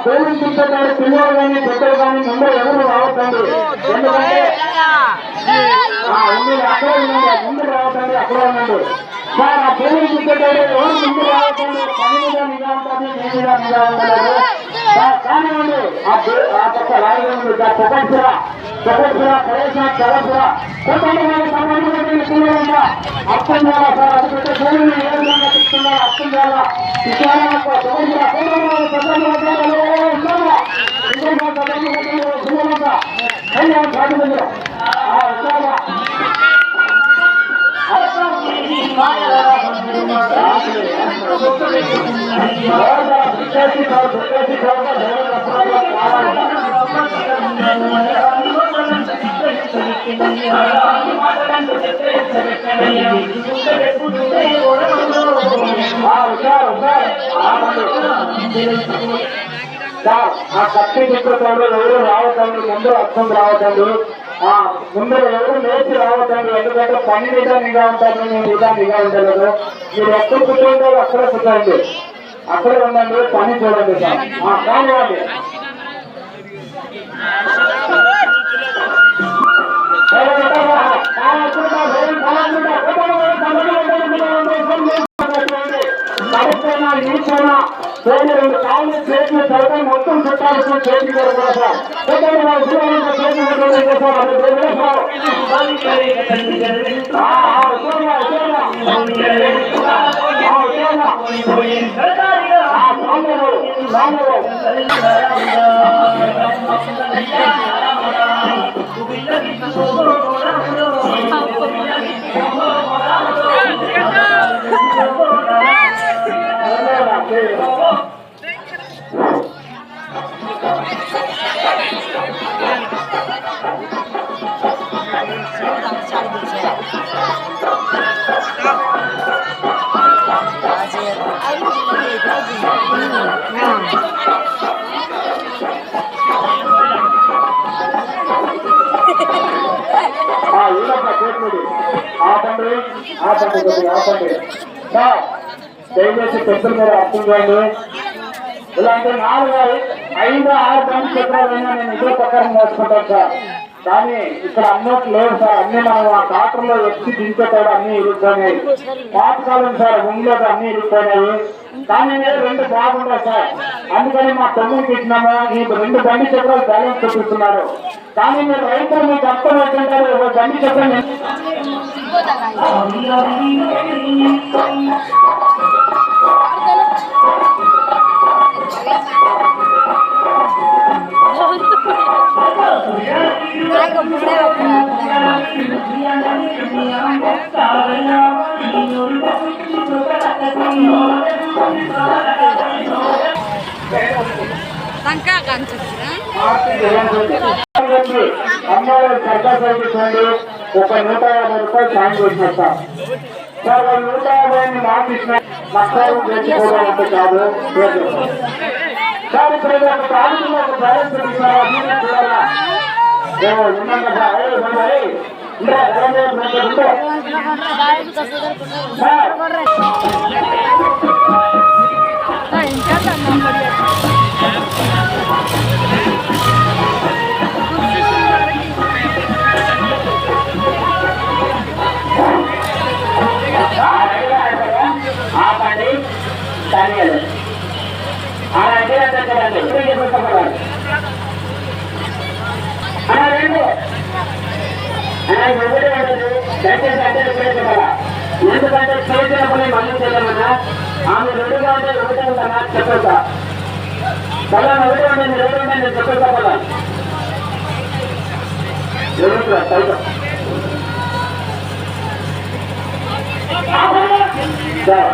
Polling తీసుకుంటారు పిల్లలు కానీ పెద్దలు కానీ ముందు ఎవరు రావద్దండి. ఎందుకంటే అక్కడే ఉండండి, ముందు రావద్దండి, అక్కడే ఉండండి సార్. ఆ పోలింగ్ తీసుకుంటారు ఎవరు ముందు రావద్దండి. పని మీద నిఘా ఉంటుంది, మీ మీద నిఘా ఉండలేదు సార్. కానివ్వండి ఆ పక్క రాయడం ఉంది సార్. చొక్కపుర ప్రవేశం చలపుర కొంతమంది సంబంధించిన పిల్లలు అర్థం చేయాలా సార్. అది పెద్ద పోలింగ్ ఏ విధంగా తీసుకున్నారో అర్థం చేయాలా. ఆ కత్తి చిత్రతంలో ఎవరు రావద్దండి, ముందు అర్థం రావద్దండి, ముందు ఎవరు లేచి రావద్దండి. ఎందుకంటే పని మీద నిఘా ఉంటారు, మీ మీద నిఘా ఉండలేదు. మీరు ఎక్కడ కూర్చోండి అక్కడే కూర్చోండి, అక్కడే ఉండండి, పని చూడండి సార్. కానివ్వండి రెండు కాళ్ళు చేతులు చదవడం మొత్తం చుట్టాల్సిన చేతి కూడా సార్. దయచేసి పెద్దలు మీరు అర్థం చేయండి. ఇలాంటి 4, 5, 6 బండి చక్రాలైనా నేను ఇదే ప్రకారం నేర్చుకుంటాను సార్. కానీ ఇక్కడ అన్నట్టు లేదు సార్. అన్ని మనం ఆ డాక్టర్లో వచ్చి దించేటాడు, అన్ని ఇరుక్కుపోయినాయి. పాతకాలం సార్ ఉండలేదు, అన్ని ఇరుక్కుపోయినాయి. కానీ 2 బాగుంటాయి సార్. అందుకని మా తమ్ముడికి ఇచ్చినాము. ఈ 2 బండి చక్రాలు బ్యాలెన్స్ చూపిస్తున్నారు. కానీ మీరు రైతులు మీకు అర్థం అవుతుంటారు. ఒక బండి చక్రం అమ్మాయి సర్కార్ చూడండి. ఒక 150 రూపాయలు సాయం చేసినారు సార్. సార్ 150 మాకు ఇచ్చిన నష్టాలు చేసుకోవడం కాదు సార్. ఇప్పుడు ఒక ప్రాంతంలో ఒక బ్యాలెన్స్ చూడాలా ఎందుకంటే చేసినప్పుడు మళ్ళీ చేయమన్నా ఆమె 2గా ఉంటే 1 ఉంటానా చెప్పొచ్చా? పలా 1 ఉంటే 2 ఉంటే నేను చెప్పొచ్చా? పలా సార్